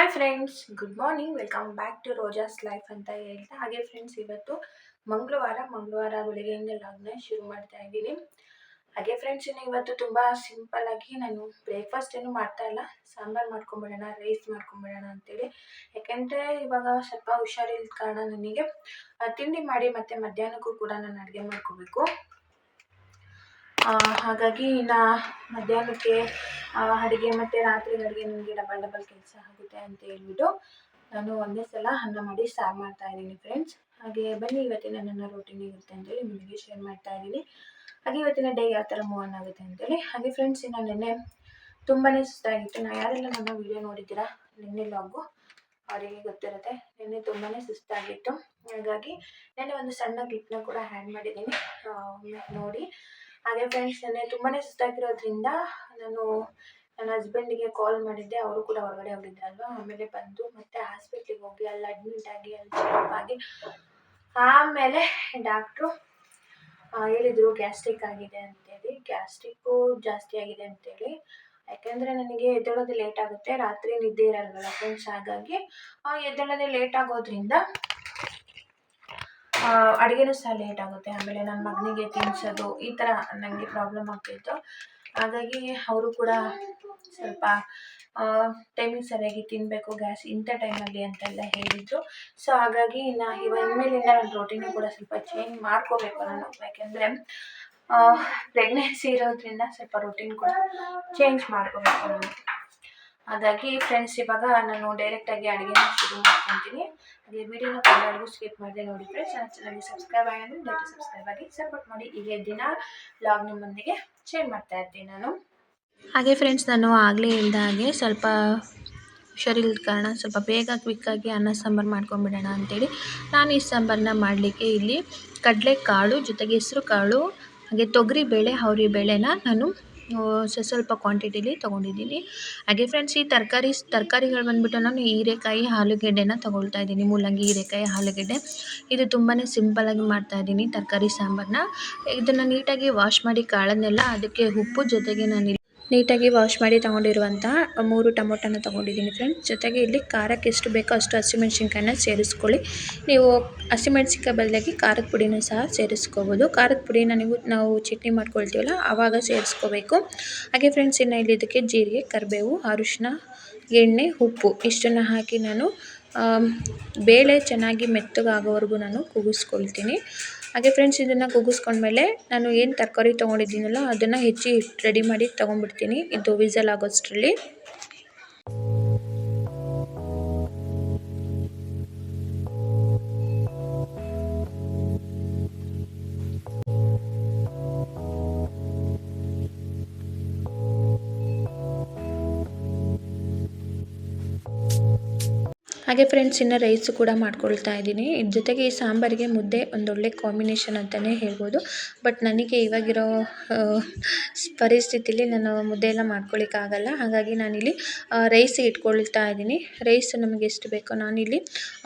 Hi friends, good morning. Welcome back to Roja's life ಅಂತ ಹೇಳ್ತಾ ಹಾಗೆ ಫ್ರೆಂಡ್ಸ್, ಇವತ್ತು ಮಂಗಳವಾರ ಬೆಳಗ್ಗೆಯಿಂದ ಲಾಗ್ನ ಶುರು ಮಾಡ್ತಾ ಇದ್ದೀನಿ. ಹಾಗೆ ಫ್ರೆಂಡ್ಸ್, ಇನ್ನು ಇವತ್ತು ತುಂಬ ಸಿಂಪಲ್ ಆಗಿ ನಾನು ಬ್ರೇಕ್ಫಾಸ್ಟ್ ಏನು ಮಾಡ್ತಾ ಇಲ್ಲ, ಸಾಂಬಾರು ಮಾಡ್ಕೊಂಬಿಡೋಣ, ರೈಸ್ ಮಾಡ್ಕೊಂಬಿಡೋಣ ಅಂತೇಳಿ. ಯಾಕೆಂದರೆ ಇವಾಗ ಸ್ವಲ್ಪ ಹುಷಾರಿಲ್ಲದ ಕಾರಣ ನನಗೆ ತಿಂಡಿ ಮಾಡಿ ಮತ್ತು ಮಧ್ಯಾಹ್ನಕ್ಕೂ ಕೂಡ ನಾನು ಅಡುಗೆ ಮಾಡ್ಕೋಬೇಕು. ಹಾಗಾಗಿ ಇನ್ನು ಮಧ್ಯಾಹ್ನಕ್ಕೆ ಅಡುಗೆ ಮತ್ತು ರಾತ್ರಿ ಅಡುಗೆ ನನಗೆ ಡಬಲ್ ಕೆಲಸ ಆಗುತ್ತೆ ಅಂತ ಹೇಳ್ಬಿಟ್ಟು ನಾನು ಒಂದೇ ಸಲ ಅನ್ನ ಮಾಡಿ ಸಾರು ಮಾಡ್ತಾಯಿದ್ದೀನಿ ಫ್ರೆಂಡ್ಸ್. ಹಾಗೆ ಬನ್ನಿ ಇವತ್ತಿನ ನನ್ನ ರೂಟೀನ್ ಇರುತ್ತೆ ಅಂತೇಳಿ ನಿಮಗೆ ಶೇರ್ ಮಾಡ್ತಾ ಇದ್ದೀನಿ. ಹಾಗೆ ಇವತ್ತಿನ ಡೇ ಯಾವ ಥರ ಮೂವ್ ಆನ್ ಆಗುತ್ತೆ ಅಂತೇಳಿ. ಹಾಗೆ ಫ್ರೆಂಡ್ಸ್, ಇನ್ನು ನೆನ್ನೆ ತುಂಬಾ ಸುಸ್ತಾಗಿತ್ತು. ನಾನು ಯಾರೆಲ್ಲ ನನ್ನ ವೀಡಿಯೋ ನೋಡಿದ್ದೀರಾ ನೆನ್ನೆ ಲಾಗು ಅವರಿಗೆ ಗೊತ್ತಿರುತ್ತೆ. ನೆನ್ನೆ ತುಂಬಾ ಸುಸ್ತಾಗಿತ್ತು. ಹಾಗಾಗಿ ನೆನ್ನೆ ಒಂದು ಸಣ್ಣ ಕ್ಲಿಪ್ನ ಕೂಡ ಆ್ಯಡ್ ಮಾಡಿದ್ದೀನಿ, ನೋಡಿ. ಹಾಗೆ ಫ್ರೆಂಡ್ಸ್, ನೆನ್ನೆ ತುಂಬಾ ಸುಸ್ತಾಗಿರೋದ್ರಿಂದ ನಾನು ನನ್ನ ಹಸ್ಬೆಂಡಿಗೆ ಕಾಲ್ ಮಾಡಿದ್ದೆ. ಅವರು ಕೂಡ ಹೊರಗಡೆ ಹೋಗಿದ್ದಲ್ವ. ಆಮೇಲೆ ಬಂದು ಮತ್ತೆ ಹಾಸ್ಪಿಟ್ಲಿಗೆ ಹೋಗಿ ಅಲ್ಲಿ ಅಡ್ಮಿಟ್ ಆಗಿ ಅಲ್ಲಿ ಚೆಕಪ್ ಆಗಿ ಆಮೇಲೆ ಡಾಕ್ಟ್ರು ಹೇಳಿದರು ಗ್ಯಾಸ್ಟ್ರಿಕ್ ಆಗಿದೆ ಅಂತೇಳಿ. ಗ್ಯಾಸ್ಟ್ರಿಕ್ಕು ಜಾಸ್ತಿ ಆಗಿದೆ ಅಂತೇಳಿ. ಯಾಕೆಂದರೆ ನನಗೆ ಎದ್ದೇಳೋದು ಲೇಟ್ ಆಗುತ್ತೆ, ರಾತ್ರಿ ನಿದ್ದೆ ಇರಲ್ವಲ್ಲ ಫ್ರೆಂಡ್ಸ್. ಹಾಗಾಗಿ ಎದ್ದೇಳೋದೇ ಲೇಟ್ ಆಗೋದ್ರಿಂದ ಅಡುಗೆನೂ ಸಹ ಲೇಟ್ ಆಗುತ್ತೆ. ಆಮೇಲೆ ನನ್ನ ಮಗನಿಗೆ ತಿನ್ನಿಸೋದು ಈ ಥರ ನನಗೆ ಪ್ರಾಬ್ಲಮ್ ಆಗ್ತಿತ್ತು. ಹಾಗಾಗಿ ಅವರು ಕೂಡ ಸ್ವಲ್ಪ ಟೈಮಿಂಗ್ ಸರಿಯಾಗಿ ತಿನ್ನಬೇಕು, ಗ್ಯಾಸ್ ಇಂಥ ಟೈಮಲ್ಲಿ ಅಂತೆಲ್ಲ ಹೇಳಿದರು. ಸೊ ಹಾಗಾಗಿ ಇನ್ಮೇಲಿಂದ ನನ್ನ ರೋಟೀನು ಕೂಡ ಸ್ವಲ್ಪ ಚೇಂಜ್ ಮಾಡ್ಕೋಬೇಕು ನಾನು. ಯಾಕೆಂದರೆ ಪ್ರೆಗ್ನೆನ್ಸಿ ಇರೋದ್ರಿಂದ ಸ್ವಲ್ಪ ರೋಟೀನ್ ಕೂಡ ಚೇಂಜ್ ಮಾಡ್ಕೋಬೇಕು ನಾನು. ಹಾಗಾಗಿ ಫ್ರೆಂಡ್ಸ್, ಇವಾಗ ನಾನು ಡೈರೆಕ್ಟಾಗಿ ಅಡುಗೆನ ಶುರು ಮಾಡ್ಕೊತೀನಿ. ಹಾಗೆ ವೀಡಿಯೋನ ಎಲ್ಲರಿಗೂ ಸ್ಕಿಪ್ ಮಾಡಿದೆ ನೋಡಿ ಫ್ರೆಂಡ್ಸ್. ನನ್ನ ಚಾನಲ್ಗೆ ಸಬ್ಸ್ಕ್ರೈಬ್ ಆಗಿದ್ರೆ ದಯವಿಟ್ಟು ಸಬ್ಸ್ಕ್ರೈಬ್ ಆಗಿ ಸಪೋರ್ಟ್ ಮಾಡಿ. ಹೀಗೆ ದಿನ ವ್ಲಾಗ್ ನಿಮ್ಮೊಂದಿಗೆ ಶೇರ್ ಮಾಡ್ತಾ ಇರ್ತೀನಿ ನಾನು. ಹಾಗೆ ಫ್ರೆಂಡ್ಸ್, ನಾನು ಆಗಲೇ ಹೇಳಿದ ಹಾಗೆ ಸ್ವಲ್ಪ ಹುಷಾರಿಲ್ಲದ ಕಾರಣ ಸ್ವಲ್ಪ ಬೇಗ ಕ್ವಿಕ್ಕಾಗಿ ಅನ್ನ ಸಾಂಬಾರು ಮಾಡ್ಕೊಂಬಿಡೋಣ ಅಂತೇಳಿ ನಾನು ಈ ಸಾಂಬಾರನ್ನ ಮಾಡಲಿಕ್ಕೆ ಇಲ್ಲಿ ಕಡಲೆಕಾಳು ಜೊತೆಗೆ ಹೆಸರು ಕಾಳು ಹಾಗೆ ತೊಗರಿ ಬೇಳೆ ಅವರಿ ಬೇಳೆನ ನಾನು ಸ್ವಲ್ಪ ಕ್ವಾಂಟಿಟಿಲಿ ತೊಗೊಂಡಿದ್ದೀನಿ. ಹಾಗೆ ಫ್ರೆಂಡ್ಸ್, ಈ ತರಕಾರಿಗಳು ಬಂದುಬಿಟ್ಟು ನಾನು ಹೀರೆಕಾಯಿ ಆಲೂಗೆಡ್ಡೆನ ತೊಗೊಳ್ತಾ ಇದ್ದೀನಿ. ಮೂಲಂಗಿ, ಹೀರೆಕಾಯಿ, ಆಲೂಗೆಡ್ಡೆ. ಇದು ತುಂಬಾ ಸಿಂಪಲ್ಲಾಗಿ ಮಾಡ್ತಾಯಿದ್ದೀನಿ ತರಕಾರಿ ಸಾಂಬಾರನ್ನ. ಇದನ್ನು ನೀಟಾಗಿ ವಾಶ್ ಮಾಡಿ ಕಾಳನ್ನೆಲ್ಲ ಅದಕ್ಕೆ ಉಪ್ಪು ಜೊತೆಗೆ ನಾನು ನೀಟಾಗಿ ವಾಶ್ ಮಾಡಿ ತೊಗೊಂಡಿರುವಂಥ 3 ಟೊಮೊಟೊನ ತೊಗೊಂಡಿದ್ದೀನಿ ಫ್ರೆಂಡ್ಸ್. ಜೊತೆಗೆ ಇಲ್ಲಿ ಖಾರಕ್ಕೆ ಎಷ್ಟು ಬೇಕೋ ಅಷ್ಟು ಹಸಿಮೆಣ್ಸಿನ್ಕಾಯಿನ ಸೇರಿಸ್ಕೊಳ್ಳಿ. ನೀವು ಹಸಿಮೆಣ್ಸಿನ್ಕಾಯಿ ಬದಲಾಗಿ ಖಾರದ ಪುಡಿನೂ ಸಹ ಸೇರಿಸ್ಕೋಬೋದು. ಖಾರದ ಪುಡಿನ ನಾವು ಚಟ್ನಿ ಮಾಡ್ಕೊಳ್ತೀವಲ್ಲ ಆವಾಗ ಸೇರಿಸ್ಕೋಬೇಕು. ಹಾಗೆ ಫ್ರೆಂಡ್ಸ್, ಇನ್ನು ಇಲ್ಲಿ ಇದಕ್ಕೆ ಜೀರಿಗೆ, ಕರಿಬೇವು, ಅರಿಶಿನ, ಎಣ್ಣೆ, ಉಪ್ಪು ಇಷ್ಟನ್ನು ಹಾಕಿ ನಾನು ಬೇಳೆ ಚೆನ್ನಾಗಿ ಮೆತ್ತಗಾಗೋವರೆಗೂ ನಾನು ಕೂಗಿಸ್ಕೊಳ್ತೀನಿ. ಹಾಗೆ ಫ್ರೆಂಡ್ಸ್, ಇದನ್ನು ಕೂಗಿಸ್ಕೊಂಡ್ಮೇಲೆ ನಾನು ಏನು ತರಕಾರಿ ತೊಗೊಂಡಿದ್ದೀನಲ್ಲ ಅದನ್ನು ಹೆಚ್ಚಿ ರೆಡಿ ಮಾಡಿ ತೊಗೊಂಡ್ಬಿಡ್ತೀನಿ, ಇದು ವಿಸಲ್ ಆಗೋಷ್ಟರಲ್ಲಿ. ಹಾಗೆ ಫ್ರೆಂಡ್ಸ್, ಇನ್ನು ರೈಸು ಕೂಡ ಮಾಡ್ಕೊಳ್ತಾ ಇದ್ದೀನಿ. ಇದ್ರ ಜೊತೆಗೆ ಈ ಸಾಂಬಾರಿಗೆ ಮುದ್ದೆ ಒಂದೊಳ್ಳೆ ಕಾಂಬಿನೇಷನ್ ಅಂತಲೇ ಹೇಳ್ಬೋದು. ಬಟ್ ನನಗೆ ಇವಾಗಿರೋ ಪರಿಸ್ಥಿತಿಲಿ ನಾನು ಮುದ್ದೆ ಎಲ್ಲ ಮಾಡ್ಕೊಳ್ಳಿಕ್ಕಾಗಲ್ಲ. ಹಾಗಾಗಿ ನಾನಿಲ್ಲಿ ರೈಸ್ ಇಟ್ಕೊಳ್ತಾ ಇದ್ದೀನಿ. ರೈಸ್ ನಮಗೆ ಎಷ್ಟು ಬೇಕೋ ನಾನಿಲ್ಲಿ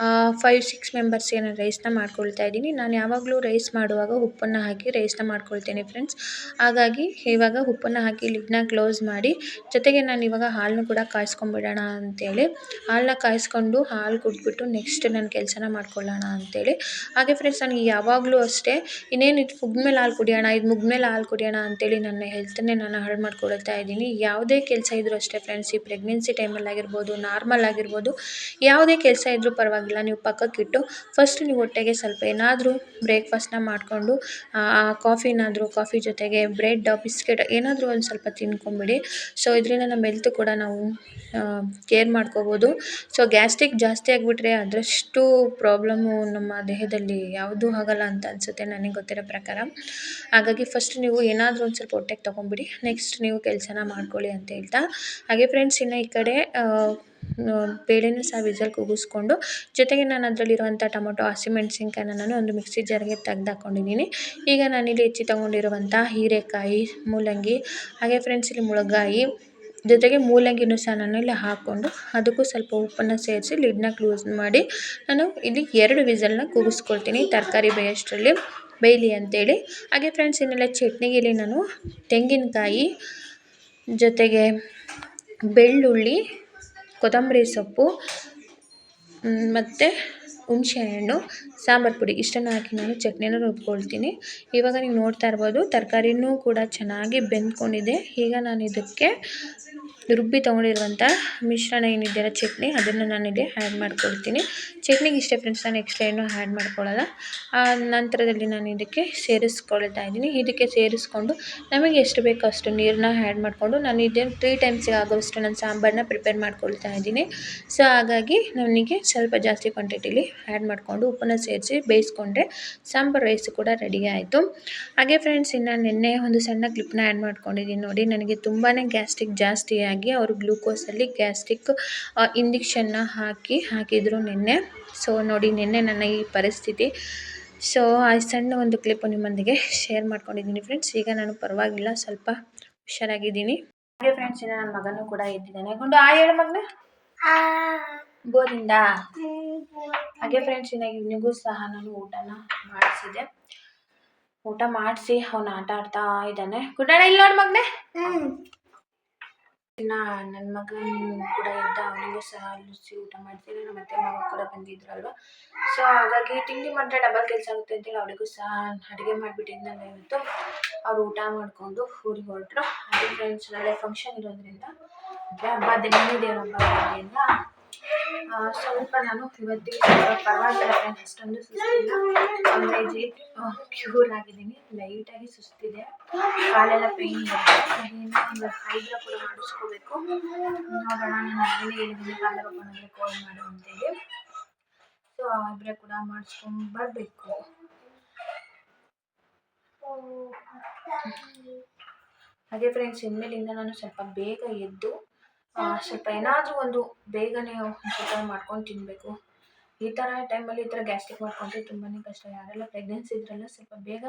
5-6 ಮೆಂಬರ್ಸ್ಗೆ ನಾನು ರೈಸ್ನ ಮಾಡ್ಕೊಳ್ತಾ ಇದ್ದೀನಿ. ನಾನು ಯಾವಾಗಲೂ ರೈಸ್ ಮಾಡುವಾಗ ಉಪ್ಪನ್ನು ಹಾಕಿ ರೈಸ್ನ ಮಾಡ್ಕೊಳ್ತೇನೆ ಫ್ರೆಂಡ್ಸ್. ಹಾಗಾಗಿ ಇವಾಗ ಉಪ್ಪನ್ನು ಹಾಕಿ ಲಿಡ್ನ ಕ್ಲೋಸ್ ಮಾಡಿ, ಜೊತೆಗೆ ನಾನು ಇವಾಗ ಹಾಲನ್ನು ಕೂಡ ಕಾಯಿಸ್ಕೊಂಬಿಡೋಣ ಅಂತೇಳಿ ಹಾಲನ್ನ ಕಾಯಿಸ್ಕೊಂಡು ಹಾಲು ಕುಡಿದ್ಬಿಟ್ಟು ನೆಕ್ಸ್ಟ್ ನನ್ನ ಕೆಲಸನ ಮಾಡ್ಕೊಳ್ಳೋಣ ಅಂತೇಳಿ. ಹಾಗೆ ಫ್ರೆಂಡ್ಸ್, ನನಗೆ ಯಾವಾಗಲೂ ಅಷ್ಟೇ ಇನ್ನೇನು ಇದು ಮುಗಿದ್ಮೇಲೆ ಹಾಲು ಕುಡಿಯೋಣ, ಇದು ಮುಗಿದ್ಮೇಲೆ ಹಾಲು ಕುಡಿಯೋಣ ಅಂತೇಳಿ ನನ್ನ ಹೆಲ್ತನ್ನೇ ನಾನು ಹಾಳು ಮಾಡ್ಕೊಳ್ತಾ ಇದ್ದೀನಿ. ಯಾವುದೇ ಕೆಲಸ ಇದ್ದರೂ ಅಷ್ಟೇ ಫ್ರೆಂಡ್ಸ್, ಈ ಪ್ರೆಗ್ನೆನ್ಸಿ ಟೈಮಲ್ಲಿ ಆಗಿರ್ಬೋದು, ನಾರ್ಮಲ್ ಆಗಿರ್ಬೋದು, ಯಾವುದೇ ಕೆಲಸ ಇದ್ದರೂ ಪರವಾಗಿಲ್ಲ, ನೀವು ಪಕ್ಕಕ್ಕಿಟ್ಟು ಫಸ್ಟ್ ನೀವು ಹೊಟ್ಟೆಗೆ ಸ್ವಲ್ಪ ಏನಾದರೂ ಬ್ರೇಕ್ಫಾಸ್ಟ್ನ ಮಾಡಿಕೊಂಡು ಕಾಫಿ ಜೊತೆಗೆ ಬ್ರೆಡ್, ಬಿಸ್ಕೆಟ್ ಏನಾದರೂ ಒಂದು ಸ್ವಲ್ಪ ತಿನ್ಕೊಂಬಿಡಿ. ಸೊ ಇದರಿಂದ ನಮ್ಮ ಹೆಲ್ತ್ ಕೂಡ ನಾವು ಕೇರ್ ಮಾಡ್ಕೋಬೋದು. ಸೊ ಗ್ಯಾಸ್ಟ್ರಿಕ್ ಜಾಸ್ತಿ ಆಗಿಬಿಟ್ರೆ ಅದರಷ್ಟು ಪ್ರಾಬ್ಲಮ್ಮು ನಮ್ಮ ದೇಹದಲ್ಲಿ ಯಾವುದೂ ಆಗಲ್ಲ ಅಂತ ಅನಿಸುತ್ತೆ ನನಗೆ ಗೊತ್ತಿರೋ ಪ್ರಕಾರ. ಹಾಗಾಗಿ ಫಸ್ಟ್ ನೀವು ಏನಾದರೂ ಒಂದು ಸ್ವಲ್ಪ ಹೊಟ್ಟೆಗೆ ತೊಗೊಂಬಿಡಿ, ನೆಕ್ಸ್ಟ್ ನೀವು ಕೆಲಸನ ಮಾಡ್ಕೊಳ್ಳಿ ಅಂತ ಹೇಳ್ತಾ. ಹಾಗೆ ಫ್ರೆಂಡ್ಸ್, ಇನ್ನು ಈ ಕಡೆ ಬೇಳೆನೂ ಸಹ ವಿಸಲ್ ಕೂಗಿಸ್ಕೊಂಡು, ಜೊತೆಗೆ ನಾನು ಅದರಲ್ಲಿರುವಂಥ ಟೊಮೊಟೊ, ಹಸಿಮೆಣ್ಸಿನ್ಕಾಯಿನ ನಾನು ಒಂದು ಮಿಕ್ಸಿ ಜಾರ್ಗೆ ತೆಗೆದಾಕೊಂಡಿದ್ದೀನಿ. ಈಗ ನಾನಿಲ್ಲಿ ಹೆಚ್ಚಿ ತೊಗೊಂಡಿರುವಂಥ ಹೀರೆಕಾಯಿ, ಮೂಲಂಗಿ, ಹಾಗೆ ಫ್ರೆಂಡ್ಸ್ ಇಲ್ಲಿ ಮುಳಗಾಯಿ, ಜೊತೆಗೆ ಮೂಲಂಗಿನೂ ಸಹ ನಾನು ಇಲ್ಲಿ ಹಾಕ್ಕೊಂಡು ಅದಕ್ಕೂ ಸ್ವಲ್ಪ ಉಪ್ಪನ್ನು ಸೇರಿಸಿ ಲಿಡ್ನ ಕ್ಲೋಸ್ ಮಾಡಿ ನಾನು ಇಲ್ಲಿ 2 ವಿಸಲ್ನ ಕೂಗಿಸ್ಕೊಳ್ತೀನಿ, ತರಕಾರಿ ಬೇಯಲಿ ಅಂತೇಳಿ. ಹಾಗೆ ಫ್ರೆಂಡ್ಸ್, ಇನ್ನೆಲ್ಲ ಚಟ್ನಿಗೆ ಇಲ್ಲಿ ನಾನು ತೆಂಗಿನಕಾಯಿ ಜೊತೆಗೆ ಬೆಳ್ಳುಳ್ಳಿ ಕೊತ್ತಂಬರಿ ಸೊಪ್ಪು ಮತ್ತು ಹುಣಸೆಹಣ್ಣು, ಸಾಂಬಾರು ಪುಡಿ ಇಷ್ಟನ್ನು ಹಾಕಿ ನಾನು ಚಟ್ನಿನ ರುಬ್ಕೊಳ್ತೀನಿ. ಇವಾಗ ನೀವು ನೋಡ್ತಾ ಇರ್ಬೋದು ತರಕಾರಿನೂ ಕೂಡ ಚೆನ್ನಾಗಿ ಬೆಂದ್ಕೊಂಡಿದೆ. ಈಗ ನಾನು ಇದಕ್ಕೆ ರುಬ್ಬಿ ತೊಗೊಂಡಿರುವಂಥ ಮಿಶ್ರಣ ಏನಿದೆಯಲ್ಲ ಚಟ್ನಿ, ಅದನ್ನು ನಾನಿಲ್ಲಿ ಆ್ಯಡ್ ಮಾಡ್ಕೊಳ್ತೀನಿ. ಚಟ್ನಿಗೆ ಇಷ್ಟೇ ಫ್ರೆಂಡ್ಸ್, ನಾನು ಎಕ್ಸ್ಟ್ರಾ ಏನೂ ಆ್ಯಡ್ ಮಾಡ್ಕೊಳ್ಳಲ್ಲ. ನಂತರದಲ್ಲಿ ನಾನು ಇದಕ್ಕೆ ಸೇರಿಸ್ಕೊಳ್ತಾ ಇದ್ದೀನಿ. ಇದಕ್ಕೆ ಸೇರಿಸ್ಕೊಂಡು ನಮಗೆ ಎಷ್ಟು ಬೇಕೋ ಅಷ್ಟು ನೀರನ್ನ ಆ್ಯಡ್ ಮಾಡಿಕೊಂಡು ನಾನು ಇದನ್ನು 3 ಟೈಮ್ಸಿಗೆ ಆಗೋಷ್ಟು ನಾನು ಸಾಂಬಾರನ್ನ ಪ್ರಿಪೇರ್ ಮಾಡ್ಕೊಳ್ತಾ ಇದ್ದೀನಿ. ಸೊ ಹಾಗಾಗಿ ನನಗೆ ಸ್ವಲ್ಪ ಜಾಸ್ತಿ ಕ್ವಾಂಟಿಟಿಲಿ ಆ್ಯಡ್ ಮಾಡಿಕೊಂಡು ಉಪ್ಪನ್ನು ಸೇರಿಸಿ ಬೇಯಿಸ್ಕೊಂಡ್ರೆ ಸಾಂಬಾರು ರೈಸು ಕೂಡ ರೆಡಿ ಆಯಿತು. ಹಾಗೆ ಫ್ರೆಂಡ್ಸ್, ಇನ್ನು ನಿನ್ನೆ ಒಂದು ಸಣ್ಣ ಕ್ಲಿಪ್ನ ಆ್ಯಡ್ ಮಾಡ್ಕೊಂಡಿದ್ದೀನಿ ನೋಡಿ. ನನಗೆ ತುಂಬಾ ಗ್ಯಾಸ್ಟ್ರಿಕ್ ಜಾಸ್ತಿಯಾಗಿ ಅವರು ಗ್ಲೂಕೋಸಲ್ಲಿ ಗ್ಯಾಸ್ಟ್ರಿಕ್ ಇಂಜೆಕ್ಷನ್ನ ಹಾಕಿದರು ನಿನ್ನೆ. ಸೊ ನೋಡಿ ನಿನ್ನೆ ನನ್ನ ಈ ಪರಿಸ್ಥಿತಿ. ಸೊ ಆ ಸಣ್ಣ ಒಂದು ಕ್ಲಿಪ್ಪು ನಿಮ್ಮೊಂದಿಗೆ ಶೇರ್ ಮಾಡ್ಕೊಂಡಿದ್ದೀನಿ ಫ್ರೆಂಡ್ಸ್. ಈಗ ನಾನು ಪರವಾಗಿಲ್ಲ, ಸ್ವಲ್ಪ ಹುಷಾರಾಗಿದ್ದೀನಿ. ಹಾಗೆ ಫ್ರೆಂಡ್ಸ್, ಇನ್ನು ನನ್ನ ಮಗನೂ ಕೂಡ ಎದ್ದಿದ್ದಾನೆ. ಗುಂಡು ಹೇಳು ಮಗನ, ಬೋರಿಂದ. ಹಾಗೆ ಫ್ರೆಂಡ್ಸ್, ಇನ್ನು ಇವನಿಗೂ ಸಹ ನಾನು ಊಟನ ಮಾಡಿಸಿದೆ. ಊಟ ಮಾಡಿಸಿ ಅವನು ಆಟ ಆಡ್ತಾ ಇದ್ದಾನೆ. ಗುಡ್ಡಾಣ ಇಲ್ಲಿ ನೋಡಿ ಮಗನೆ. ಇನ್ನು ನನ್ನ ಮಗನ ಕೂಡ ಇದ್ದ, ಅವನಿಗೂ ಸಹ ಲುಸಿ ಊಟ ಮಾಡ್ತೀನಿ. ನಮ್ಮ ಅತ್ತೆ ಮಗ ಕೂಡ ಬಂದಿದ್ರಲ್ವ. ಸೊ ಹಾಗಾಗಿ ತಿಂಡಿ ಮಾಡಿದ್ರೆ ಡಬಲ್ ಕೆಲಸ ಆಗುತ್ತೆ ಅಂತೇಳಿ ಅವಳಿಗೂ ಸಹ ಅಡುಗೆ ಮಾಡಿಬಿಟ್ಟಿದ್ನಲ್ಲ ಇವತ್ತು. ಅವ್ರು ಊಟ ಮಾಡಿಕೊಂಡು ಊರಿಗೆ ಹೊರಟರು. ಹಾಗೆ ಫ್ರೆಂಡ್ಸ್, ನಾಳೆ ಫಂಕ್ಷನ್ ಇರೋದ್ರಿಂದ ಅಂದರೆ ಹಬ್ಬ, ದೇವರ ಹಬ್ಬ ಇರೋದ್ರಿಂದ ಸ್ವಲ್ಪ ನಾನು ಇವತ್ತಿಗೆ ಪರವಾಗಿಲ್ಲ ಫ್ರೆಂಡ್ಸ್, ಅಷ್ಟೊಂದು ಸುಸ್ತಿಲ್ಲ. 1 kg ಕ್ಯೂರ್ ಆಗಿದ್ದೀನಿ. ಲೈಟಾಗಿ ಸುಸ್ತಿದೆ, ಕಾಲೆಲ್ಲ ಪೇಯ್ನ್ ಇರುತ್ತೆ. ಹಾಗೆಯೇ ಐಬ್ರೋ ಕೂಡ ಮಾಡಿಸ್ಕೋಬೇಕು. ನೋಡೋಣ, ನಾನು ಅದನ್ನೇ ಹೇಳಿದ್ದೀನಿ ಕಾಲರಪ್ಪನಿಗೆ ಕಾಲ್ ಮಾಡು ಅಂತೇಳಿ. ಸೊ ಐಬ್ರೋ ಕೂಡ ಮಾಡಿಸ್ಕೊಂಬರ್ಬೇಕು. ಹಾಗೆ ಫ್ರೆಂಡ್ಸ್, ಇನ್ಮೇಲಿಂದ ನಾನು ಸ್ವಲ್ಪ ಬೇಗ ಎದ್ದು ಸ್ವಲ್ಪ ಏನಾದರೂ ಒಂದು ಬೇಗನೆ ಸ್ವಲ್ಪ ಮಾಡ್ಕೊಂಡು ತಿನ್ನಬೇಕು. ಈ ಥರ ಟೈಮಲ್ಲಿ ಈ ಥರ ಗ್ಯಾಸ್ಟ್ರಿಕ್ ಮಾಡ್ಕೊಂಡ್ರೆ ತುಂಬಾ ಕಷ್ಟ. ಯಾರೆಲ್ಲ ಪ್ರೆಗ್ನೆನ್ಸಿ ಇದ್ರಲ್ಲ ಸ್ವಲ್ಪ ಬೇಗ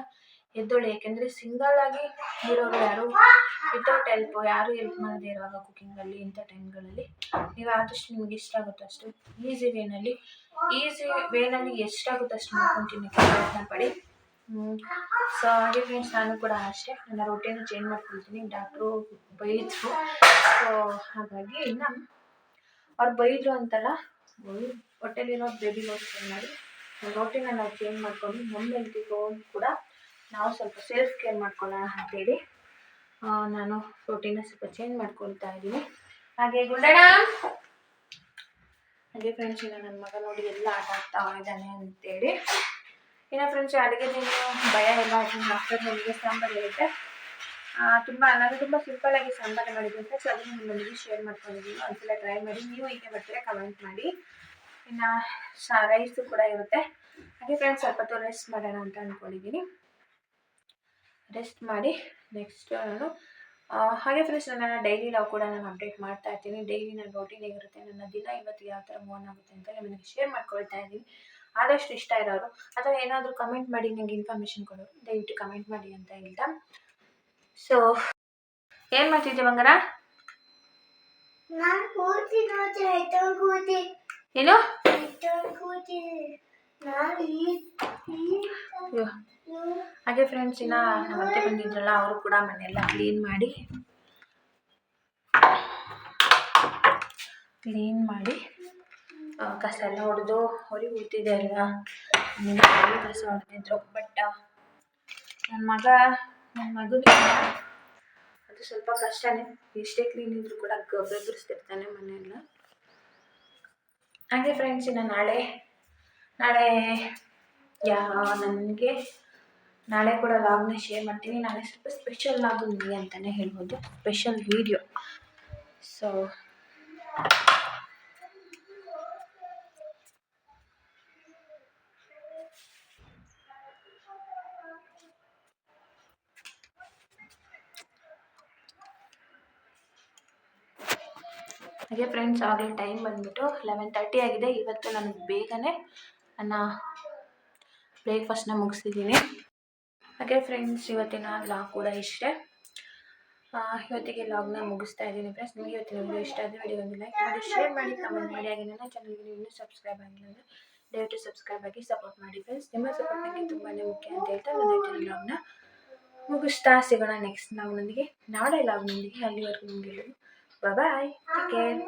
ಎದ್ದೊಳ್ಳಿ. ಯಾಕೆಂದರೆ ಸಿಂಗಲ್ ಆಗಿ ಇರೋರು ಯಾರು ವಿತೌಟ್ ಯಾರು ಹೆಲ್ಪ್ ಮಾಡದೇ ಇರುವಾಗ ಕುಕ್ಕಿಂಗಲ್ಲಿ ಇಂಥ ಟೈಮ್ಗಳಲ್ಲಿ ನೀವು ಆದಷ್ಟು ನಿಮ್ಗೆ ಇಷ್ಟ ಆಗುತ್ತೋ ಅಷ್ಟು ಈಸಿ ವೇನಲ್ಲಿ ಎಷ್ಟಾಗುತ್ತೋ ಅಷ್ಟು ಮಾಡ್ಕೊಂಡು ತಿನ್ನೋಕ್ಕೆ ಪ್ರಯತ್ನ ಪಡಿ. ಸೊ ಹಾಗೆ ಫ್ರೆಂಡ್ಸ್, ನಾನು ಕೂಡ ಅಷ್ಟೇ ನನ್ನ ರೊಟೀನ ಚೇಂಜ್ ಮಾಡ್ಕೊಳ್ತೀನಿ. ಡಾಕ್ಟ್ರು ಬೈದರು. ಸೊ ಹಾಗಾಗಿ ಇನ್ನು ಅವ್ರು ಬೈದರು ಅಂತಲ್ಲ, ಹೊಟ್ಟೆಲಿರೋ ಬೇಬಿಗೋಸ್ಕರ ಮಾಡಿ ರೊಟೀನ ನಾವು ಚೇಂಜ್ ಮಾಡ್ಕೊಂಡು ನಮ್ಮ ಹೆಲ್ತಿಗೂ ಕೂಡ ನಾವು ಸ್ವಲ್ಪ ಸೆಲ್ಫ್ ಕೇರ್ ಮಾಡ್ಕೊಳ್ಳೋಣ ಅಂತೇಳಿ ನಾನು ರೊಟೀನ ಸ್ವಲ್ಪ ಚೇಂಜ್ ಮಾಡ್ಕೊಳ್ತಾ ಇದ್ದೀನಿ. ಹಾಗೆ ಗುಂಡಣ್ಣ, ಹಾಗೆ ಫ್ರೆಂಡ್ಸ್, ಇನ್ನು ನನ್ನ ಮಗ ನೋಡಿ ಎಲ್ಲ ಆಟ ಆಡ್ತಾ ಇದ್ದಾನೆ ಅಂತೇಳಿ. ಇನ್ನು ಫ್ರೆಂಡ್ಸ್, ಅಡುಗೆದೇನು ಭಯ ಎಲ್ಲ ಆಫ್ಟರ್ ನನಗೆ ಸಾಂಬಾರು ಇರುತ್ತೆ. ನಾನು ತುಂಬ ಸಿಂಪಲ್ಲಾಗಿ ಸಾಂಬಾರು ಮಾಡಿದ್ದೀನಿ ಫ್ರೆಂಡ್ಸ್. ಅದನ್ನು ನಿಮ್ಮೊಂದಿಗೆ ಶೇರ್ ಮಾಡ್ಕೊಂಡಿದ್ದೀನಿ. ಒಂದ್ಸಲ ಟ್ರೈ ಮಾಡಿ. ನೀವು ಹೀಗೆ ಬರ್ತೀರಾ ಕಮೆಂಟ್ ಮಾಡಿ. ಇನ್ನು ರೈಸು ಕೂಡ ಇರುತ್ತೆ. ಹಾಗೆ ಫ್ರೆಂಡ್ಸ್, ಸ್ವಲ್ಪ ಹೊತ್ತು ರೆಸ್ಟ್ ಮಾಡೋಣ ಅಂತ ಅಂದ್ಕೊಂಡಿದ್ದೀನಿ. ರೆಸ್ಟ್ ಮಾಡಿ ನೆಕ್ಸ್ಟ್ ನಾನು ಹಾಗೆ ಫ್ರೆಂಡ್ಸ್, ನನ್ನ ಡೈಲಿ ಲಾಗ್ ಕೂಡ ನಾನು ಅಪ್ಡೇಟ್ ಮಾಡ್ತಾ ಇರ್ತೀನಿ. ಡೈಲಿ ನನ್ನ ರೊಟೀನ್ ಹೇಗಿರುತ್ತೆ, ನನ್ನ ದಿನ ಇವತ್ತು ಯಾವ ಥರ ಮೂವ್ ಆಗುತ್ತೆ ಅಂತ ನಿಮಗೆ ಶೇರ್ ಮಾಡ್ಕೊಳ್ತಾ ಇದ್ದೀನಿ. ಆದಷ್ಟು ಇಷ್ಟ ಇರೋರು ಅಥವಾ ಏನಾದರೂ ಕಮೆಂಟ್ ಮಾಡಿ ನನಗೆ ಇನ್ಫಾರ್ಮೇಷನ್ ಕೊಡೋರು ದಯವಿಟ್ಟು ಕಮೆಂಟ್ ಮಾಡಿ ಅಂತ ಹೇಳ್ತಾ. ಸೊ ಏನು ಮಾಡ್ತಿದ್ದೆ ಬಂಗಾರ? ಏನು? ಹಾಗೆ ಫ್ರೆಂಡ್ಸ್, ಇನ್ನು ನಮ್ಮ ಅತ್ತೆ ಬಂದಿದ್ರಲ್ಲ, ಅವರು ಕೂಡ ಮನೆಯೆಲ್ಲ ಕ್ಲೀನ್ ಮಾಡಿ ಕಸ ಎಲ್ಲ ಹೊಡೆದು ಹೊರಗೆ ಉಳ್ತಿದೆ ಅಲ್ವಾ, ಕಸ ಹೊಡೆದಿದ್ರು. ಬಟ್ ನನ್ನ ಮಗನಿಗೆ ಅದು ಸ್ವಲ್ಪ ಕಷ್ಟನೇ. ಎಷ್ಟೇ ಕ್ಲೀನ್ ಇದ್ರೂ ಕೂಡ ಗಬ್ಬೆಬ್ಬಿಸ್ತಿರ್ತಾನೆ ಮನೆಯೆಲ್ಲ. ಹಾಗೆ ಫ್ರೆಂಡ್ಸ್, ಇನ್ನು ನಾಳೆ ನನಗೆ ನಾಳೆ ಕೂಡ ಲಾಗ್ನ ಶೇರ್ ಮಾಡ್ತೀನಿ. ನಾಳೆ ಸ್ವಲ್ಪ ಸ್ಪೆಷಲ್ ಲಾಗ್ ಇದೆ ಅಂತಲೇ ಹೇಳ್ಬೋದು, ಸ್ಪೆಷಲ್ ವೀಡಿಯೋ. ಸೊ ಹಾಗೆ ಫ್ರೆಂಡ್ಸ್, ಆಗಲೇ ಟೈಮ್ ಬಂದುಬಿಟ್ಟು 11:30 ಆಗಿದೆ. ಇವತ್ತು ನಾನು ಬೇಗನೆ ನನ್ನ ಬ್ರೇಕ್ಫಾಸ್ಟ್ನ ಮುಗಿಸಿದ್ದೀನಿ. ಹಾಗೆ ಫ್ರೆಂಡ್ಸ್, ಇವತ್ತಿನ ಲಾಗ್ ಕೂಡ ಇಷ್ಟೇ. ಇವತ್ತಿಗೆ ಲಾಗ್ನ ಮುಗಿಸ್ತಾ ಇದ್ದೀನಿ ಫ್ರೆಂಡ್ಸ್. ನಿಮಗೆ ಇವತ್ತಿನ ವಿಡಿಯೋ ಇಷ್ಟ ಆದರೆ ವಿಡಿಯೋ ಒಂದು ಲೈಕ್ ಮಾಡಿ, ಶೇರ್ ಮಾಡಿ, ಕಮೆಂಟ್ ಮಾಡಿ. ಹಾಗೆ ನನ್ನ ಚಾನಲ್ಗೆ ನೀವು ಇನ್ನೂ ಸಬ್ಸ್ಕ್ರೈಬ್ ಆಗಿಲ್ಲ ಅಂದರೆ ದಯವಿಟ್ಟು ಸಬ್ಸ್ಕ್ರೈಬ್ ಆಗಿ ಸಪೋರ್ಟ್ ಮಾಡಿ ಫ್ರೆಂಡ್ಸ್. ನಿಮ್ಮ ಸಪೋರ್ಟ್ ನನಗೆ ತುಂಬಾ ಮುಖ್ಯ ಅಂತ ಹೇಳ್ತಾ ನನ್ನ ಇವತ್ತಿನ ಲಾಗ್ನ ಮುಗಿಸ್ತಾ ಸಿಗೋಣ ನೆಕ್ಸ್ಟ್ ಲಾಗ್ನೊಂದಿಗೆ, ನಾಳೆ ಲಾಗ್ನೊಂದಿಗೆ. ಅಲ್ಲಿವರೆಗೂ ನಿಮಗೆ ಬಾಯ್ ಟೇಕ್ ಕೇರ್.